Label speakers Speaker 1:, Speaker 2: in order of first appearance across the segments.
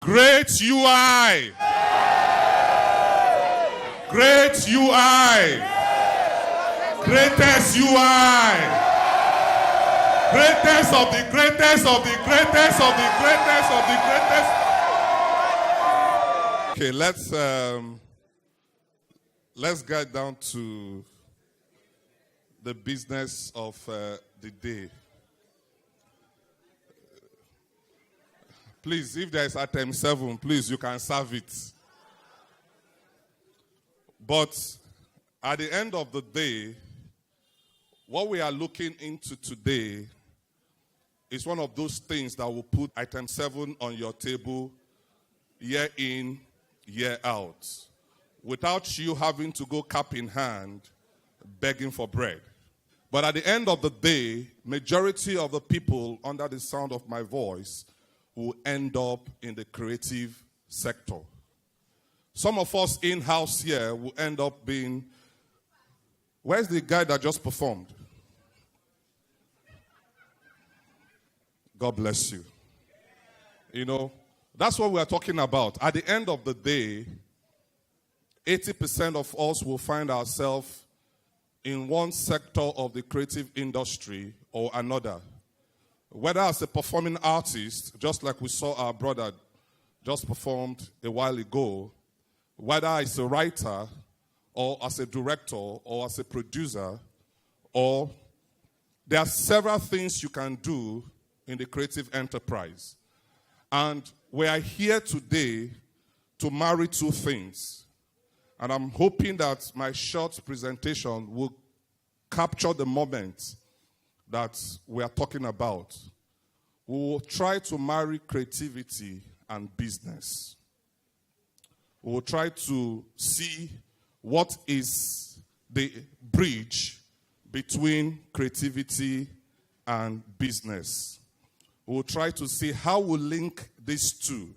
Speaker 1: Great UI. Great UI. Greatest UI. Greatest of the greatest of the greatest of the greatest of the greatest. Okay, let's get down to the business of the day. Please, if there is item 7, please, you can serve it. But at the end of the day, what we are looking into today is one of those things that will put item 7 on your table year in, year out, without you having to go cap in hand begging for bread. But at the end of the day, majority of the people under the sound of my voice will end up in the creative sector. Some of us in-house here will end up being, where's the guy that just performed? God bless you. You know, that's what we are talking about. At the end of the day, 80% of us will find ourselves in one sector of the creative industry or another. Whether as a performing artist, just like we saw our brother just performed a while ago, whether as a writer or as a director or as a producer, or there are several things you can do in the creative enterprise. And we are here today to marry two things. And I'm hoping that my short presentation will capture the moment that we are talking about. We will try to marry creativity and business. We will try to see what is the bridge between creativity and business. We will try to see how we link these two.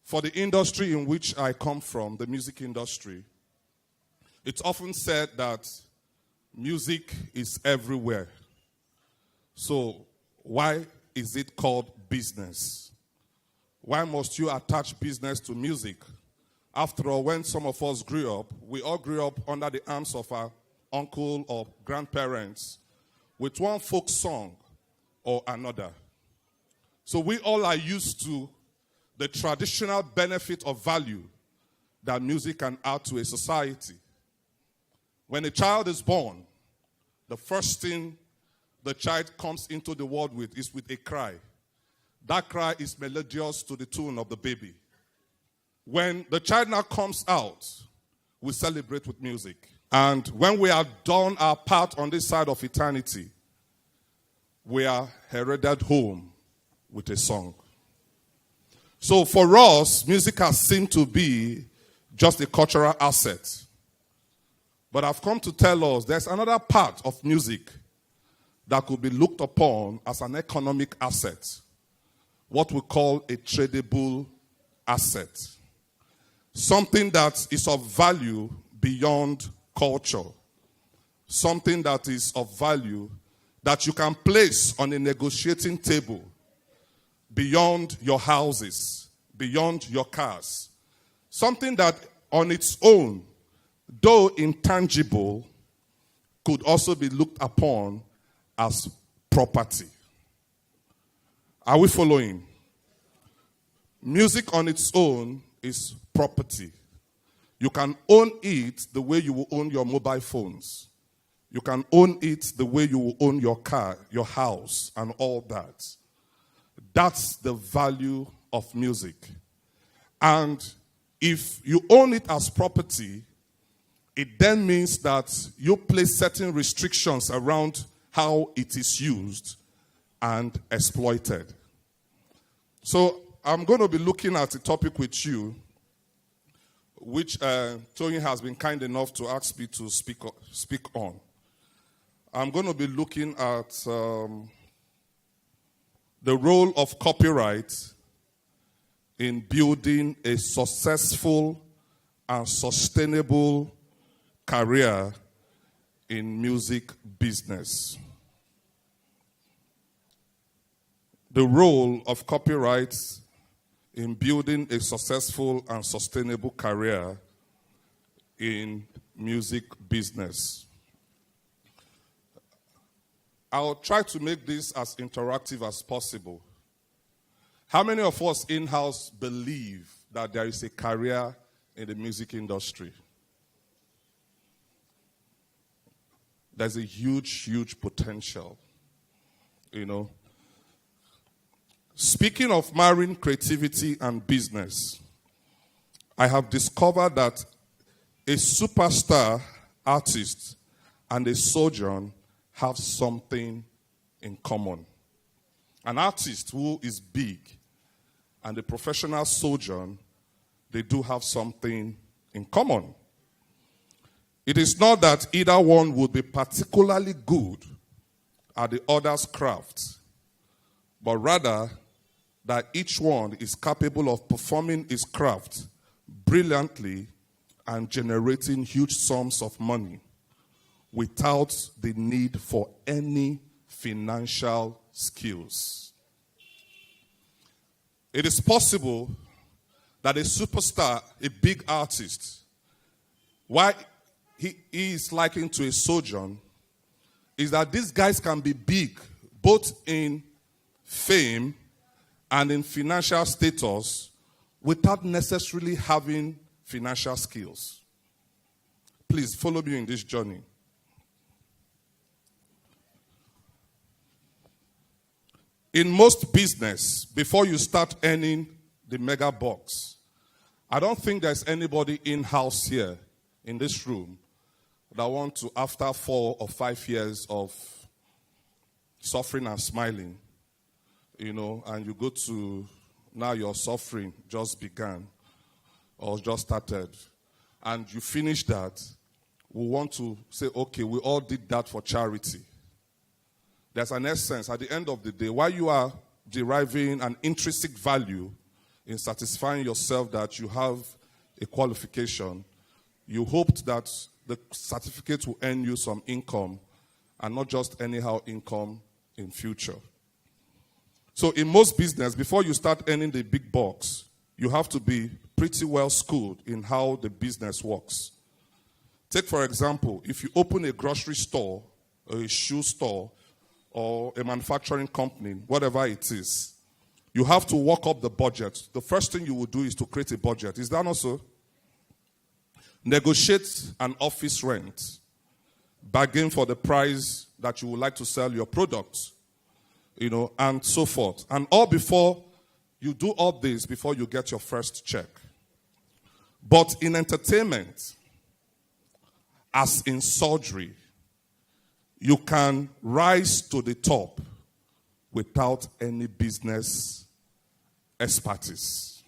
Speaker 1: For the industry in which I come from, the music industry, it's often said that music is everywhere. So why is it called business? Why must you attach business to music? After all, when some of us grew up, we all grew up under the arms of our uncle or grandparents with one folk song or another. So we all are used to the traditional benefit of value that music can add to a society. When a child is born, the first thing the child comes into the world with is with a cry. That cry is melodious to the tune of the baby. When the child now comes out, we celebrate with music. And when we have done our part on this side of eternity, we are headed home with a song. So for us, music has seemed to be just a cultural asset. But I've come to tell us there's another part of music that could be looked upon as an economic asset, what we call a tradable asset. Something that is of value beyond culture. Something that is of value that you can place on a negotiating table beyond your houses, beyond your cars. Something that on its own, though intangible, could also be looked upon as property. Are we following? Music on its own is property. You can own it the way you will own your mobile phones. You can own it the way you will own your car, your house, and all that. That's the value of music. And if you own it as property, it then means that you place certain restrictions around how it is used and exploited. So I'm going to be looking at a topic with you, which Tony has been kind enough to ask me to speak on. I'm going to be looking at the role of copyright in building a successful and sustainable career in music business. The role of copyright in building a successful and sustainable career in music business. I'll try to make this as interactive as possible. How many of us in-house believe that there is a career in the music industry? There's a huge, huge potential, you know. Speaking of marrying creativity and business, I have discovered that a superstar artist and a surgeon have something in common. An artist who is big and a professional surgeon, they do have something in common. It is not that either one would be particularly good at the other's craft, but rather that each one is capable of performing his craft brilliantly and generating huge sums of money without the need for any financial skills. It is possible that a superstar, a big artist, why he is likened to a surgeon, is that these guys can be big both in fame and in financial status without necessarily having financial skills. Please follow me in this journey. In most business, before you start earning the mega bucks, I don't think there's anybody in-house here in this room that want to, after 4 or 5 years of suffering and smiling, you know, and you go to, now your suffering just began or just started, and you finish that, we want to say, okay, we all did that for charity. There's an essence. At the end of the day, while you are deriving an intrinsic value in satisfying yourself that you have a qualification, you hoped that the certificate will earn you some income and not just anyhow income in future. So in most business, before you start earning the big bucks, you have to be pretty well schooled in how the business works. Take, for example, if you open a grocery store or a shoe store or a manufacturing company, whatever it is, you have to work up the budget. The first thing you will do is to create a budget. Is that not so? Negotiate an office rent. Bargain for the price that you would like to sell your products, you know, and so forth. And all before you do all this, before you get your first check. But in entertainment, as in surgery, you can rise to the top without any business expertise.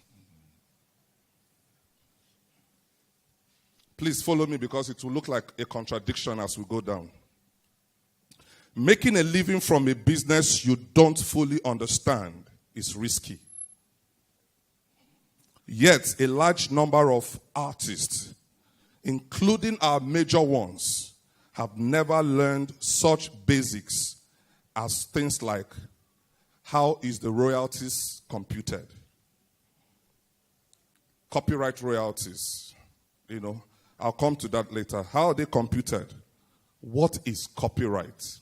Speaker 1: Please follow me because it will look like a contradiction as we go down. Making a living from a business you don't fully understand is risky. Yet, a large number of artists, including our major ones, have never learned such basics as things like how is the royalties computed? Copyright royalties, you know, I'll come to that later. How are they computed? What is copyright?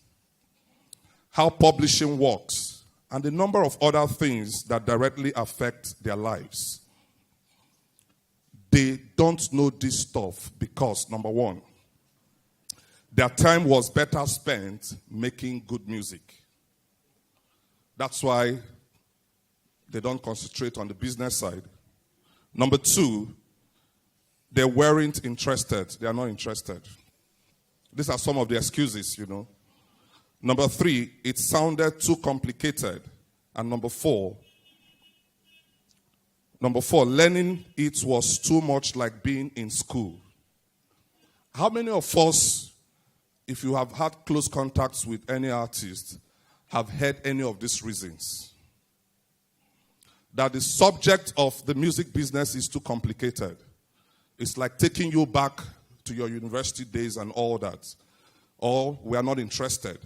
Speaker 1: How publishing works, and a number of other things that directly affect their lives. They don't know this stuff because, number one, their time was better spent making good music. That's why they don't concentrate on the business side. Number two, they weren't interested. They are not interested. These are some of the excuses, you know. Number three, it sounded too complicated. And number four, learning it was too much like being in school. How many of us, if you have had close contacts with any artist, have heard any of these reasons? That the subject of the music business is too complicated. It's like taking you back to your university days and all that. Or we are not interested.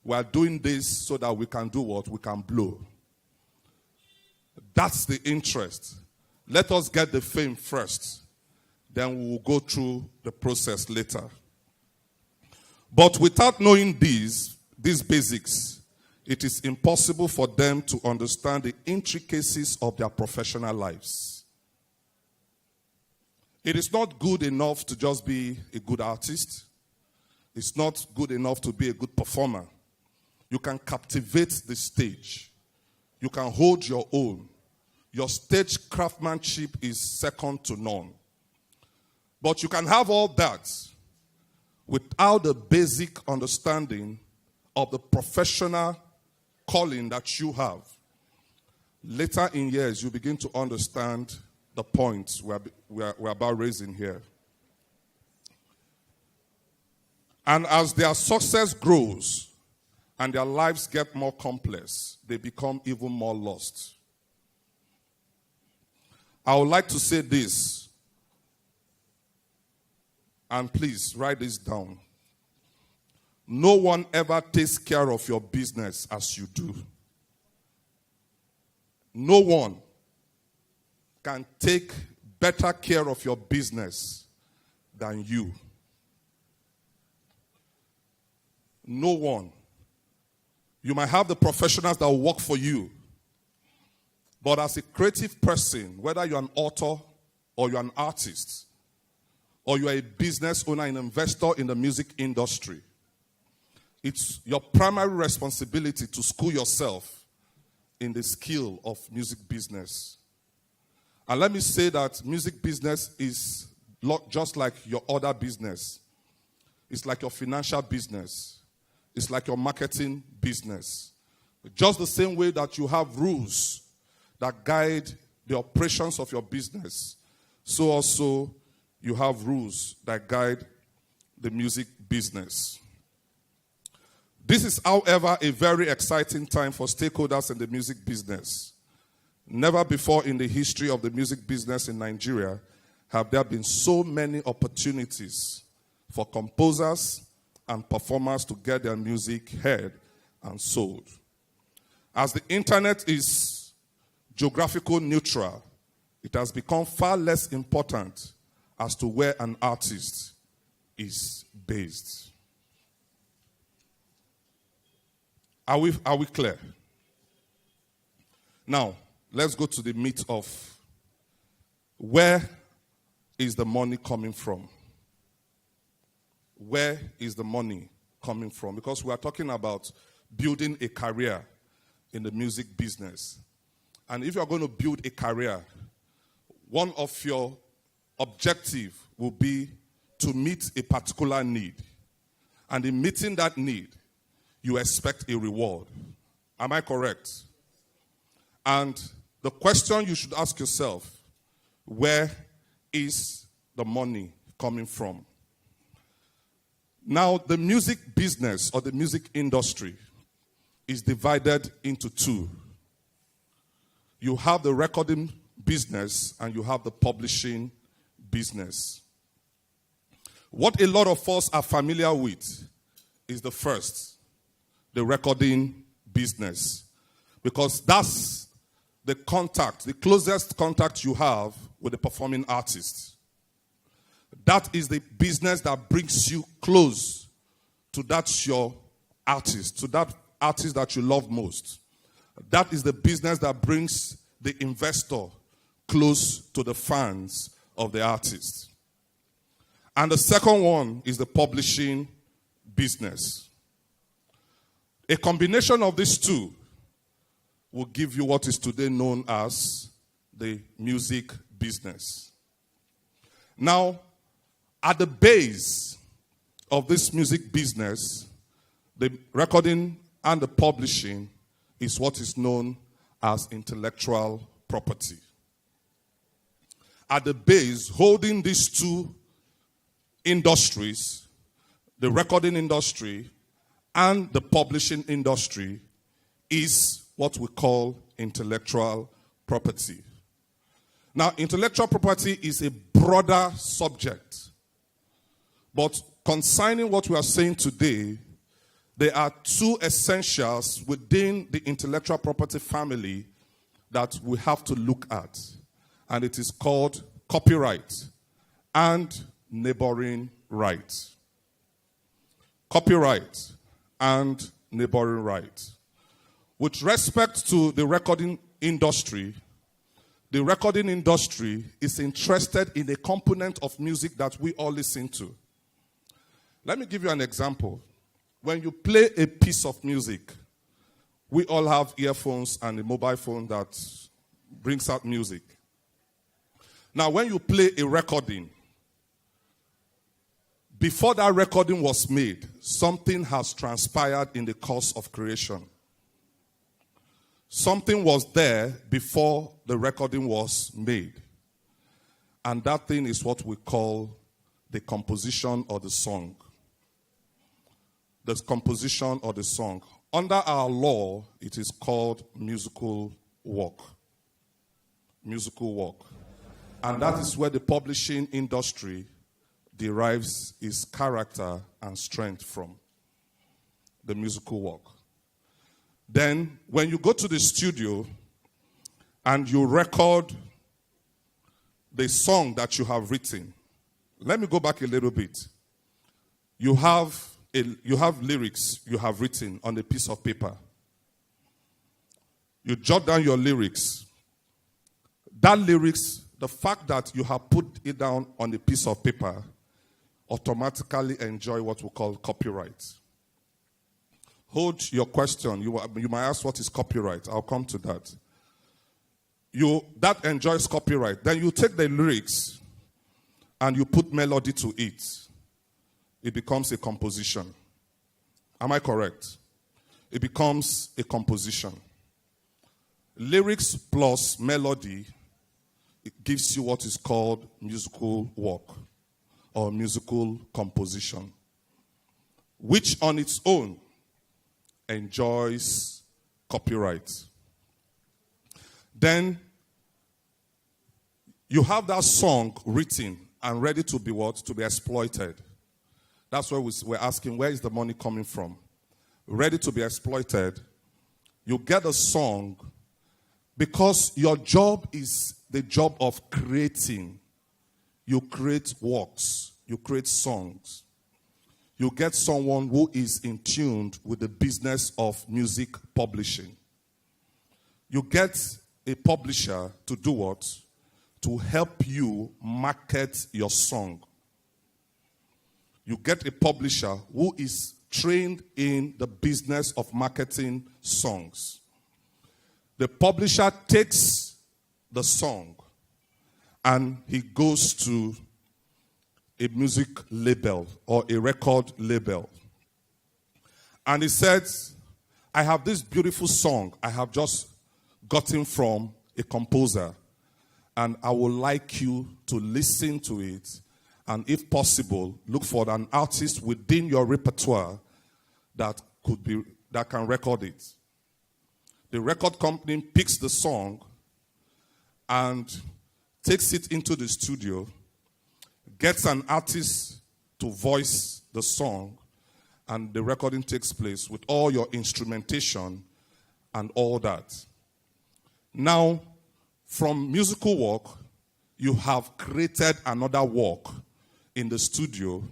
Speaker 1: We are doing this so that we can do what? We can blow. That's the interest. Let us get the fame first. Then we will go through the process later. But without knowing these basics, it is impossible for them to understand the intricacies of their professional lives. It is not good enough to just be a good artist. It's not good enough to be a good performer. You can captivate the stage. You can hold your own. Your stage craftsmanship is second to none. But you can have all that without the basic understanding of the professional calling that you have. Later in years, you begin to understand the points we're about raising here. And as their success grows and their lives get more complex, they become even more lost. I would like to say this, and please write this down. No one ever takes care of your business as you do. No one can take better care of your business than you. No one. You might have the professionals that will work for you. But as a creative person, whether you're an author or you're an artist, or you're a business owner, an investor in the music industry, it's your primary responsibility to school yourself in the skill of music business. And let me say that music business is just like your other business. It's like your financial business. It's like your marketing business. Just the same way that you have rules that guide the operations of your business, so also you have rules that guide the music business. This is, however, a very exciting time for stakeholders in the music business. Never before in the history of the music business in Nigeria have there been so many opportunities for composers and performers to get their music heard and sold. As the internet is geographical neutral, it has become far less important as to where an artist is based. Are we clear? Now, let's go to the meat of where is the money coming from? Where is the money coming from? Because we are talking about building a career in the music business. And if you're going to build a career, one of your objectives will be to meet a particular need. And in meeting that need, you expect a reward. Am I correct? And the question you should ask yourself, where is the money coming from? Now, the music business or the music industry is divided into two. You have the recording business and you have the publishing business. What a lot of us are familiar with is the first, the recording business. Because that's the contact, the closest contact you have with the performing artist. That is the business that brings you close to that your artist, to that artist that you love most. That is the business that brings the investor close to the fans of the artist. And the second one is the publishing business. A combination of these two will give you what is today known as the music business. Now, at the base of this music business, the recording and the publishing is what is known as intellectual property. At the base, holding these two industries, the recording industry and the publishing industry, is what we call intellectual property. Now, intellectual property is a broader subject, but concerning what we are saying today, there are two essentials within the intellectual property family that we have to look at, and it is called copyright and neighboring rights. Copyright and neighboring rights. With respect to the recording industry is interested in a component of music that we all listen to. Let me give you an example. When you play a piece of music, we all have earphones and a mobile phone that brings out music. Now, when you play a recording, before that recording was made, something has transpired in the course of creation. Something was there before the recording was made. And that thing is what we call the composition or the song. The composition or the song. Under our law, it is called musical work. Musical work. And that is where the publishing industry derives its character and strength from. The musical work. Then, when you go to the studio and you record the song that you have written, let me go back a little bit. You have lyrics you have written on a piece of paper. You jot down your lyrics. That lyrics, the fact that you have put it down on a piece of paper, automatically enjoy what we call copyright. Hold your question. You might ask, what is copyright? I'll come to that. That enjoys copyright. Then you take the lyrics and you put melody to it. It becomes a composition. Am I correct? It becomes a composition. Lyrics plus melody, it gives you what is called musical work or musical composition, which on its own enjoys copyright. Then you have that song written and ready to be what? To be exploited. That's where we're asking, where is the money coming from? Ready to be exploited. You get a song because your job is the job of creating. You create works. You create songs. You get someone who is in tune with the business of music publishing. You get a publisher to do what? To help you market your song. You get a publisher who is trained in the business of marketing songs. The publisher takes the song and he goes to a music label or a record label. And he says, I have this beautiful song I have just gotten from a composer, and I would like you to listen to it, and if possible, look for an artist within your repertoire that can record it. The record company picks the song and takes it into the studio, gets an artist to voice the song, and the recording takes place with all your instrumentation and all that. Now, from musical work, you have created another work in the studio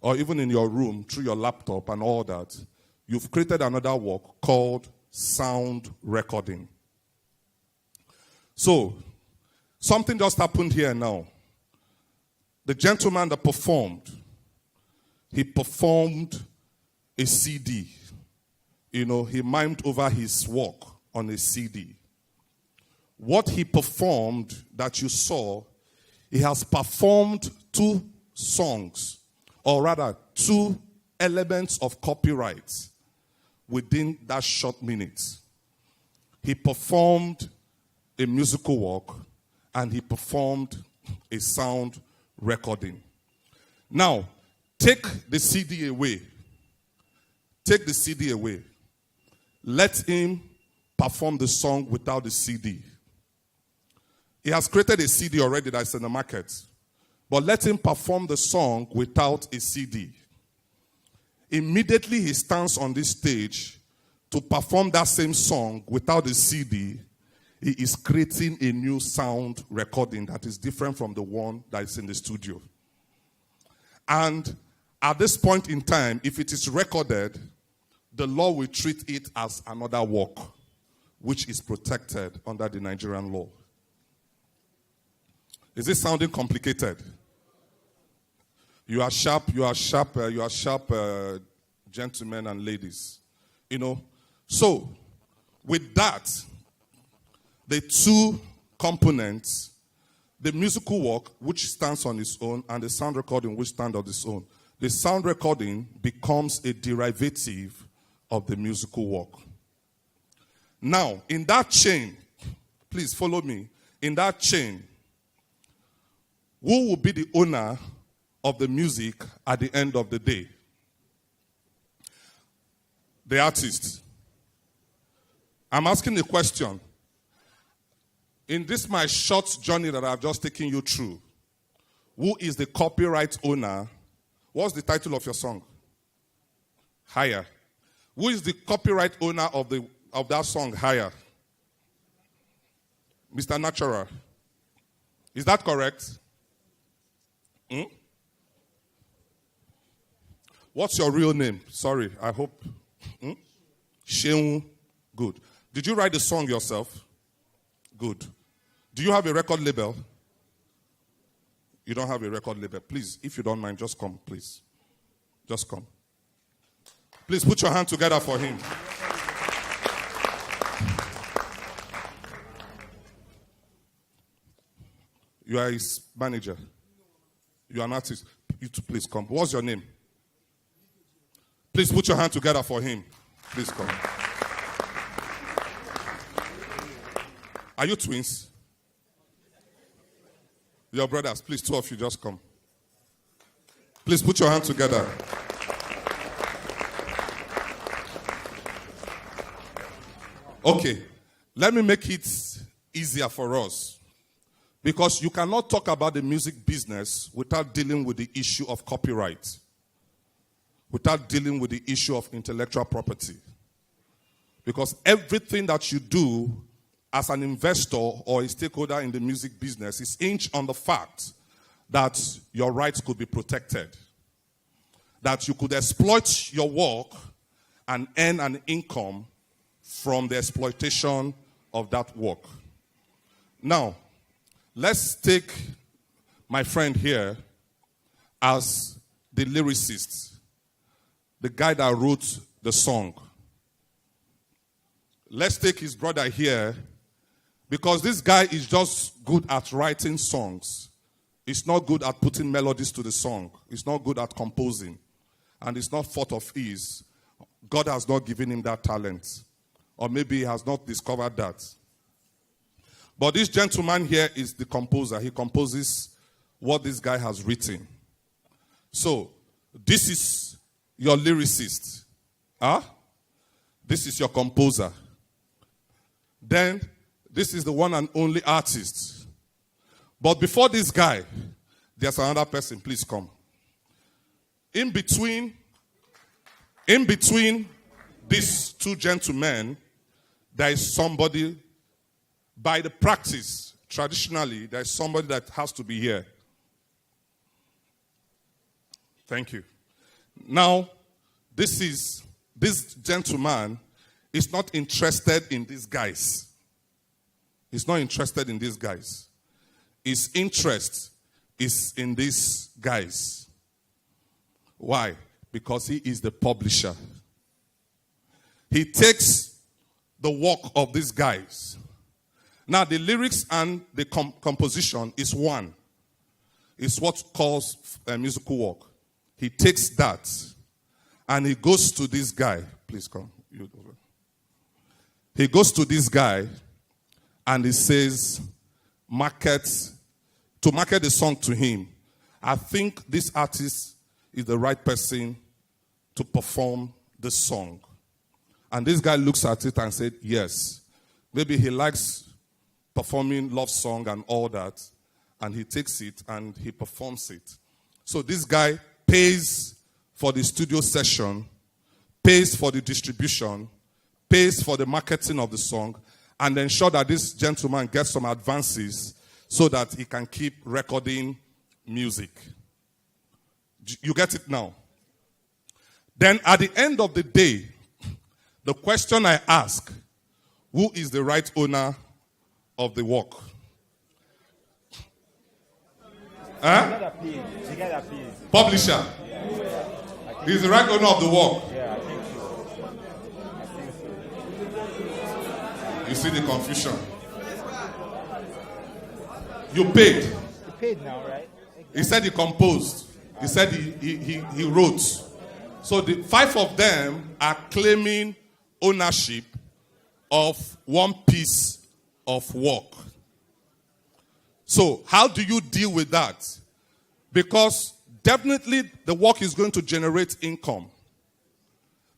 Speaker 1: or even in your room through your laptop and all that. You've created another work called sound recording. So, something just happened here now. The gentleman that performed, he performed a CD. He mimed over his work on a CD. What he performed that you saw, he has performed 2 songs, or rather 2 elements of copyright within that short minute. He performed a musical work and he performed a sound recording. Now, take the CD away. Take the CD away. Let him perform the song without the CD. He has created a CD already that's in the market. But let him perform the song without a CD. Immediately he stands on this stage to perform that same song without a CD. he is creating a new sound recording that is different from the one that is in the studio. And at this point in time, if it is recorded, the law will treat it as another work, which is protected under the Nigerian law. Is this sounding complicated? You are sharp, gentlemen and ladies. You know, so with that, the two components, the musical work, which stands on its own, and the sound recording, which stands on its own. The sound recording becomes a derivative of the musical work. Now, in that chain, please follow me. In that chain, who will be the owner of the music at the end of the day? The artist. I'm asking a question. In this my short journey that I've just taken you through, who is the copyright owner? What's the title of your song? Higher. Who is the copyright owner of that song, Higher? Mr. Natural. Is that correct? What's your real name? Sorry, I hope. Sheung. Good. Did you write the song yourself? Good. Do you have a record label? You don't have a record label. Please, if you don't mind, just come, please. Just come. Please put your hand together for him. You are his manager. You are an artist. You two, please come. What's your name? Please put your hand together for him. Please come. Are you twins? Your brothers, please, two of you, just come. Please put your hand together. Okay, let me make it easier for us. Because you cannot talk about the music business without dealing with the issue of copyright, without dealing with the issue of intellectual property. Because everything that you do as an investor or a stakeholder in the music business is hinged on the fact that your rights could be protected, that you could exploit your work and earn an income from the exploitation of that work. Now, let's take my friend here as the lyricist, the guy that wrote the song. Let's take his brother here, because this guy is just good at writing songs. He's not good at putting melodies to the song. He's not good at composing. And it's not fault of his. God has not given him that talent. Or maybe he has not discovered that. But this gentleman here is the composer. He composes what this guy has written. So, this is your lyricist. This is your composer. Then, this is the one and only artist. But before this guy, there's another person. Please come. In between these two gentlemen, there is somebody, by the practice, traditionally, there is somebody that has to be here. Thank you. Now, this gentleman is not interested in these guys. He's not interested in these guys. His interest is in these guys. Why? Because he is the publisher. He takes the work of these guys. Now, the lyrics and the composition is one. It's what calls musical work. He takes that and he goes to this guy. Please come. He goes to this guy and he says, to market the song to him. I think this artist is the right person to perform the song. And this guy looks at it and said, yes. Maybe he likes performing love song and all that. And he takes it and he performs it. So this guy pays for the studio session, pays for the distribution, pays for the marketing of the song, and ensure that this gentleman gets some advances so that he can keep recording music. You get it now? Then at the end of the day, the question I ask, who is the right owner of the work? Huh? Publisher. He's the right owner of the work.
Speaker 2: Yeah, I think so.
Speaker 1: You see the confusion. You paid.
Speaker 2: You paid now, right?
Speaker 1: He said he composed. He said he wrote. So the 5 of them are claiming ownership of one piece of work. So how do you deal with that? Because definitely the work is going to generate income.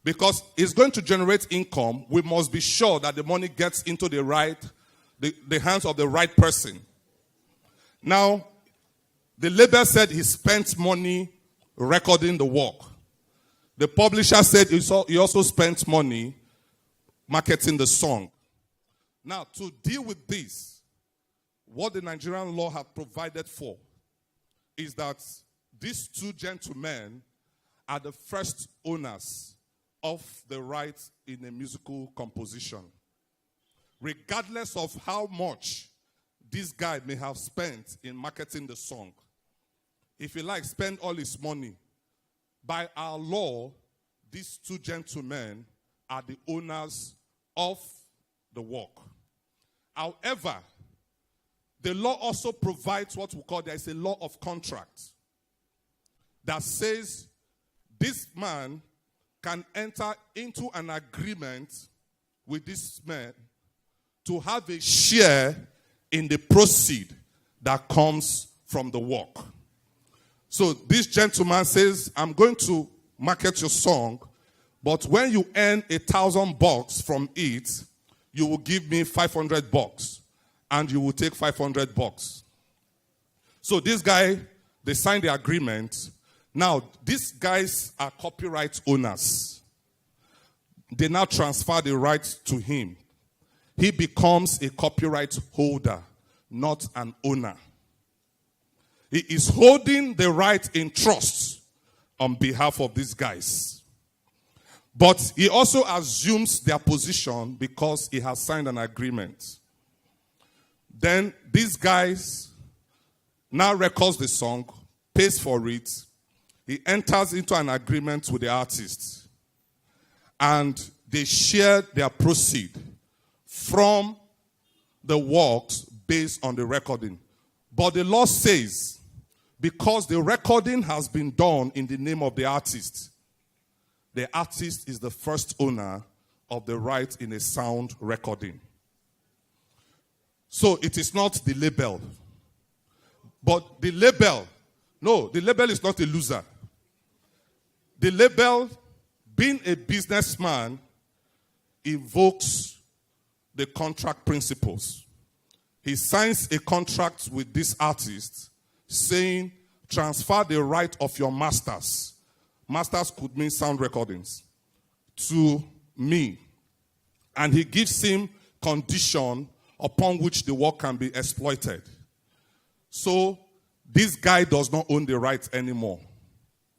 Speaker 1: Because it's going to generate income, we must be sure that the money gets into the hands of the right person. Now, the label said he spent money recording the work. The publisher said he also spent money marketing the song. Now, to deal with this, what the Nigerian law has provided for is that these 2 gentlemen are the first owners of the rights in a musical composition. Regardless of how much this guy may have spent in marketing the song, if he likes, spend all his money. By our law, these 2 gentlemen are the owners of the work. However, the law also provides what we call, there is a law of contract that says this man can enter into an agreement with this man to have a share in the proceed that comes from the work. So this gentleman says, I'm going to market your song, but when you earn $1,000 from it, you will give me $500 and you will take $500. So this guy, they signed the agreement. Now, these guys are copyright owners. They now transfer the rights to him. He becomes a copyright holder, not an owner. He is holding the right in trust on behalf of these guys. But he also assumes their position because he has signed an agreement. Then these guys now records the song, pays for it. He enters into an agreement with the artist. And they share their proceed from the works based on the recording. But the law says, because the recording has been done in the name of the artist is the first owner of the right in a sound recording. So it is not the label. But the label is not a loser. The label, being a businessman, invokes the contract principles. He signs a contract with this artist saying, transfer the right of your masters. Masters could mean sound recordings. To me. And he gives him condition upon which the work can be exploited. So this guy does not own the rights anymore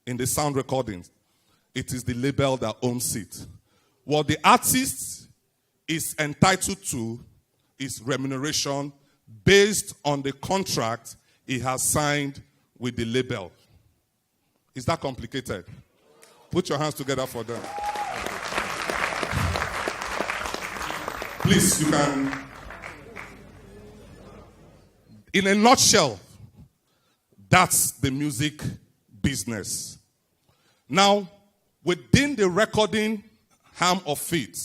Speaker 1: in the sound recordings. It is the label that owns it. What the artist is entitled to is remuneration based on the contract he has signed with the label. Is that complicated? Put your hands together for them. Please, you can. In a nutshell, that's the music business. Now, within the recording arm of it,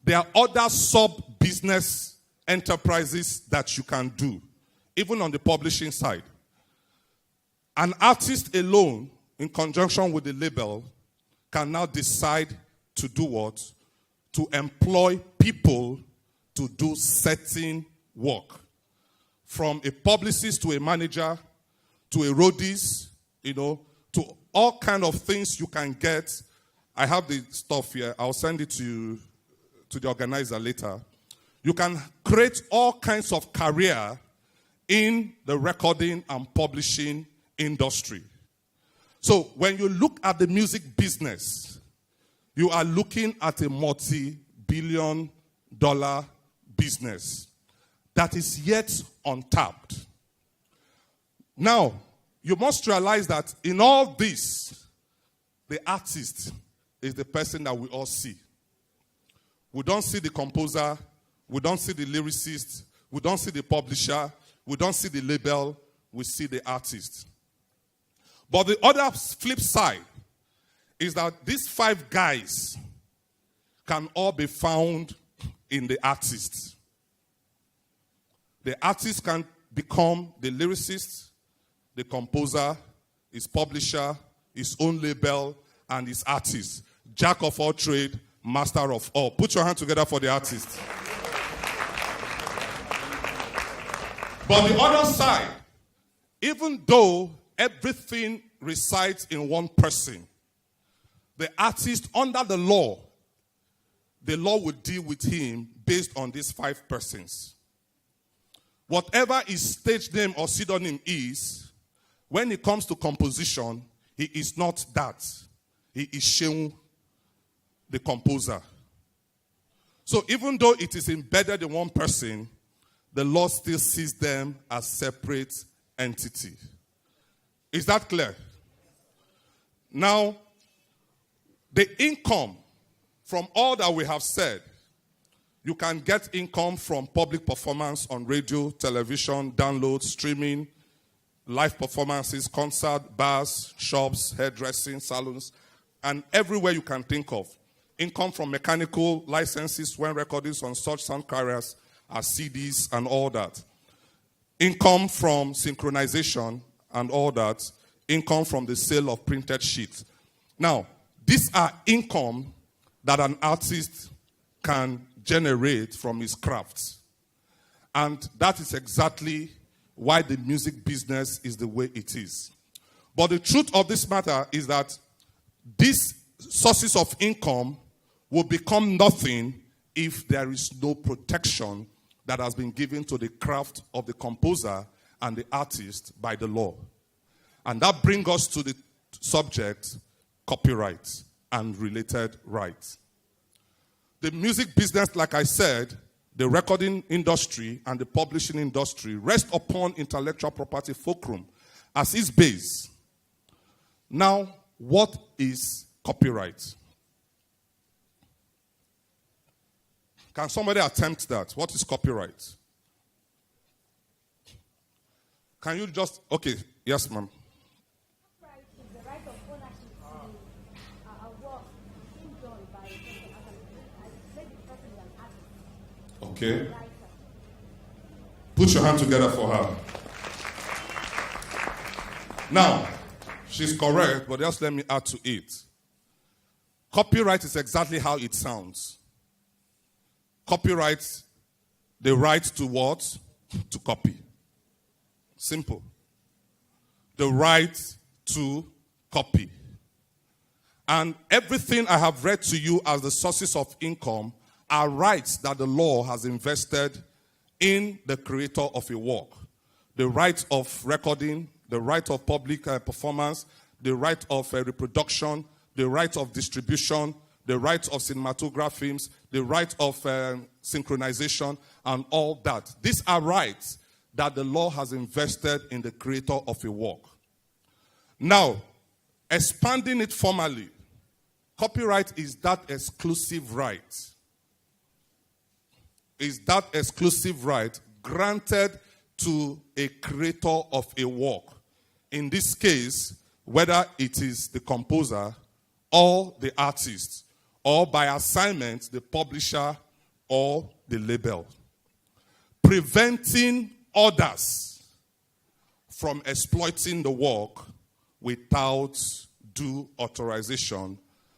Speaker 1: there are other sub-business enterprises that you can do, even on the publishing side. An artist alone, in conjunction with the label, can now decide to do what? To employ people to do certain work. From a publicist to a manager, to a roadies, to all kind of things you can get. I have the stuff here. I'll send it to the organizer later. You can create all kinds of career in the recording and publishing industry. So when you look at the music business, you are looking at a multi-billion-dollar business that is yet untapped. Now, you must realize that in all this, the artist is the person that we all see. We don't see the composer, we don't see the lyricist, we don't see the publisher, we don't see the label, we see the artist. But the other flip side is that these 5 guys can all be found in the artist. The artist can become the lyricist, the composer, his publisher, his own label, and his artist. Jack of all trade, master of all. Put your hand together for the artist. But the other side, even though everything resides in one person, the artist under the law will deal with him based on these 5 persons. Whatever his stage name or pseudonym is, when it comes to composition, he is not that. He is Sheung, the composer. So even though it is embedded in one person, the law still sees them as separate entity. Is that clear? Now, the income from all that we have said, you can get income from public performance on radio, television, download, streaming, live performances, concert, bars, shops, hairdressing, salons, and everywhere you can think of. Income from mechanical licenses when recordings on such sound carriers as CDs and all that. Income from synchronization and all that. Income from the sale of printed sheets. Now, these are income that an artist can generate from his craft. And that is exactly why the music business is the way it is. But the truth of this matter is that these sources of income will become nothing if there is no protection that has been given to the craft of the composer and the artist by the law. And that brings us to the subject, copyright and related rights. The music business, like I said, the recording industry and the publishing industry rest upon intellectual property fulcrum as its base. Now, what is copyright? Can somebody attempt that? What is copyright? Can you just... Okay, yes, ma'am.
Speaker 3: Copyright is the right of ownership to a work being done by a person as the person is an artist.
Speaker 1: Okay. Put your hand together for her. Now, she's correct, but just let me add to it. Copyright is exactly how it sounds. Copyright, the right to what? To copy. Simple. The right to copy. And everything I have read to you as the sources of income are rights that the law has invested in the creator of a work. The right of recording, the right of public performance, the right of reproduction, the right of distribution, the right of cinematograph films, the right of synchronization, and all that. These are rights that the law has invested in the creator of a work. Now, expanding it formally, copyright is that exclusive right. Is that exclusive right granted to a creator of a work. In this case, whether it is the composer or the artist, or by assignment, the publisher or the label. Preventing others from exploiting the work without due authorization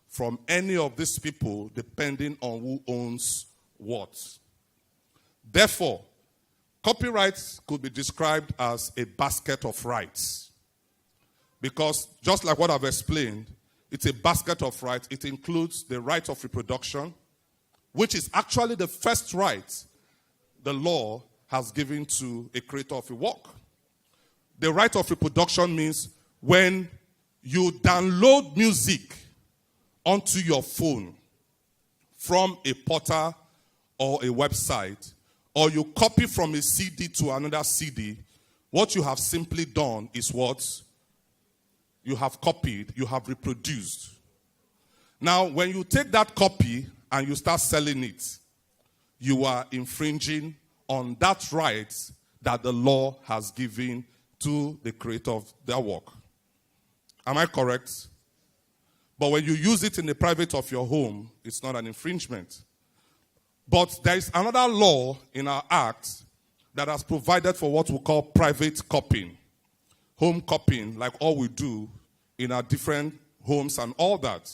Speaker 1: from any of these people, depending on who owns what. Therefore, copyright could be described as a basket of rights. Because just like what I've explained, it's a basket of rights. It includes the right of reproduction, which is actually the first right the law has given to a creator of a work. The right of reproduction means when you download music onto your phone from a portal or a website, or you copy from a CD to another CD, what you have simply done is what? You have copied, you have reproduced. Now, when you take that copy and you start selling it, you are infringing on that right that the law has given to the creator of their work. Am I correct? But when you use it in the private of your home, it's not an infringement. But there is another law in our act that has provided for what we call private copying. Home copying, like all we do in our different homes and all that.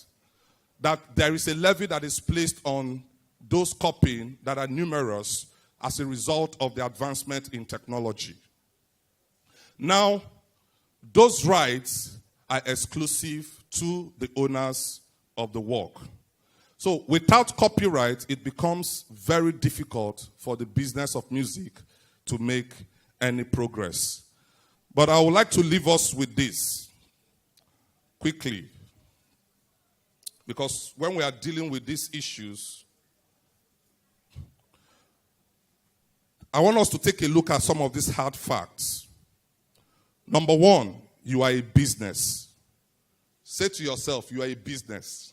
Speaker 1: That there is a levy that is placed on those copying that are numerous as a result of the advancement in technology. Now, those rights are exclusive to the owners of the work. So without copyright, it becomes very difficult for the business of music to make any progress. But I would like to leave us with this quickly. Because when we are dealing with these issues, I want us to take a look at some of these hard facts. Number one, you are a business. Say to yourself, you are a business.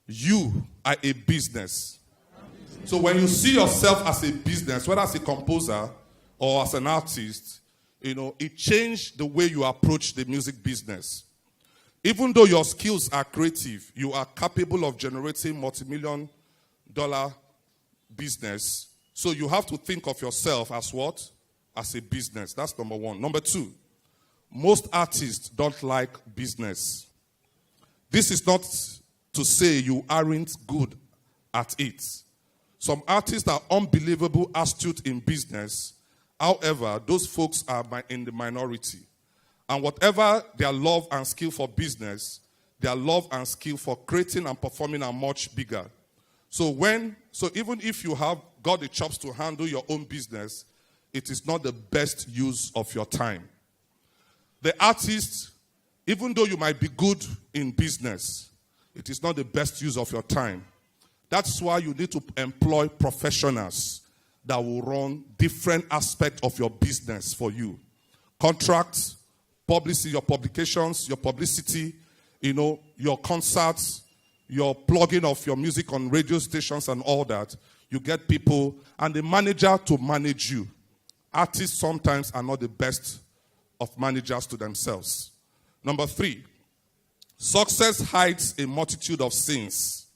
Speaker 1: You are a business. So when you see yourself as a business, whether as a composer or as an artist, it changed the way you approach the music business. Even though your skills are creative, you are capable of generating multi-million-dollar business. So you have to think of yourself as what? As a business. That's number one. Number two, most artists don't like business. This is not to say you aren't good at it. Some artists are unbelievable astute in business. However, those folks are in the minority. And whatever their love and skill for business, their love and skill for creating and performing are much bigger. So even if you have got the chops to handle your own business, it is not the best use of your time. The artist, even though you might be good in business, it is not the best use of your time. That's why you need to employ professionals that will run different aspects of your business for you. Contracts, publicity, your publications, your publicity, your concerts, your plugging of your music on radio stations and all that. You get people and the manager to manage you. Artists sometimes are not the best of managers to themselves. Number three, success hides a multitude of sins.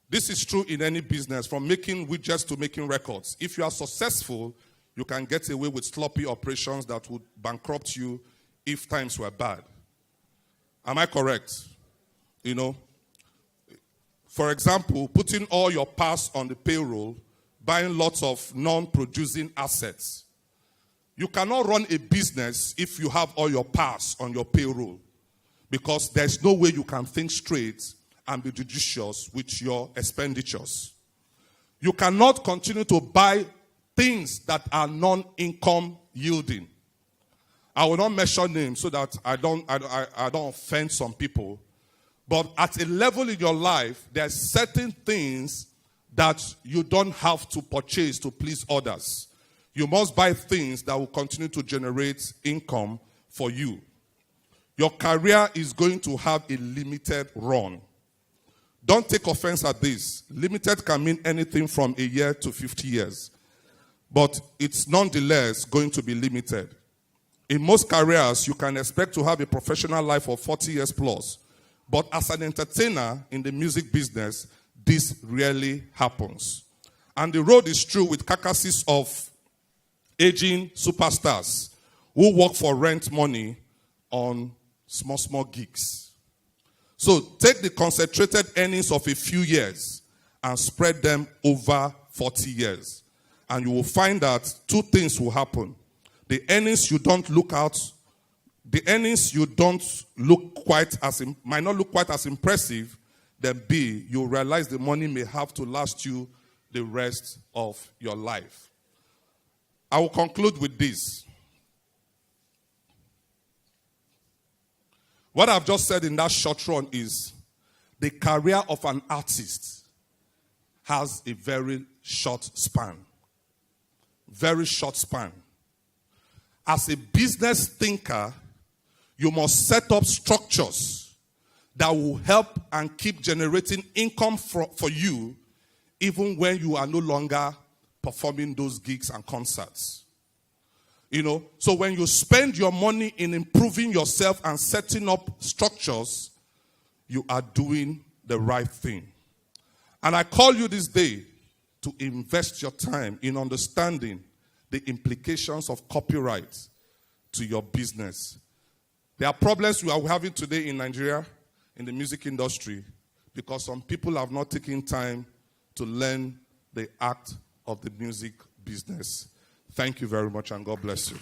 Speaker 1: This is true in any business, from making widgets to making records. If you are successful, you can get away with sloppy operations that would bankrupt you if times were bad. Am I correct? For example, putting all your past on the payroll, buying lots of non-producing assets. You cannot run a business if you have all your past on your payroll, because there's no way you can think straight and be judicious with your expenditures. You cannot continue to buy things that are non-income yielding. I will not mention names so that I don't offend some people. But at a level in your life, there are certain things that you don't have to purchase to please others. You must buy things that will continue to generate income for you. Your career is going to have a limited run. Don't take offense at this. Limited can mean anything from a year to 50 years. But it's nonetheless going to be limited. In most careers, you can expect to have a professional life of 40 years plus. But as an entertainer in the music business, this rarely happens. And the road is true with carcasses of aging superstars who work for rent money on small gigs. So take the concentrated earnings of a few years and spread them over 40 years. And you will find that two things will happen. The earnings you don't look out, the earnings you don't look might not look quite as impressive. Then B, you'll realize the money may have to last you the rest of your life. I will conclude with this. What I've just said in that short run is the career of an artist has a very short span. Very short span. As a business thinker, you must set up structures that will help and keep generating income for you even when you are no longer performing those gigs and concerts. So when you spend your money in improving yourself and setting up structures, you are doing the right thing. And I call you this day to invest your time in understanding the implications of copyright to your business. There are problems we are having today in Nigeria in the music industry because some people have not taken time to learn the art of the music business. Thank you very much, and God bless you.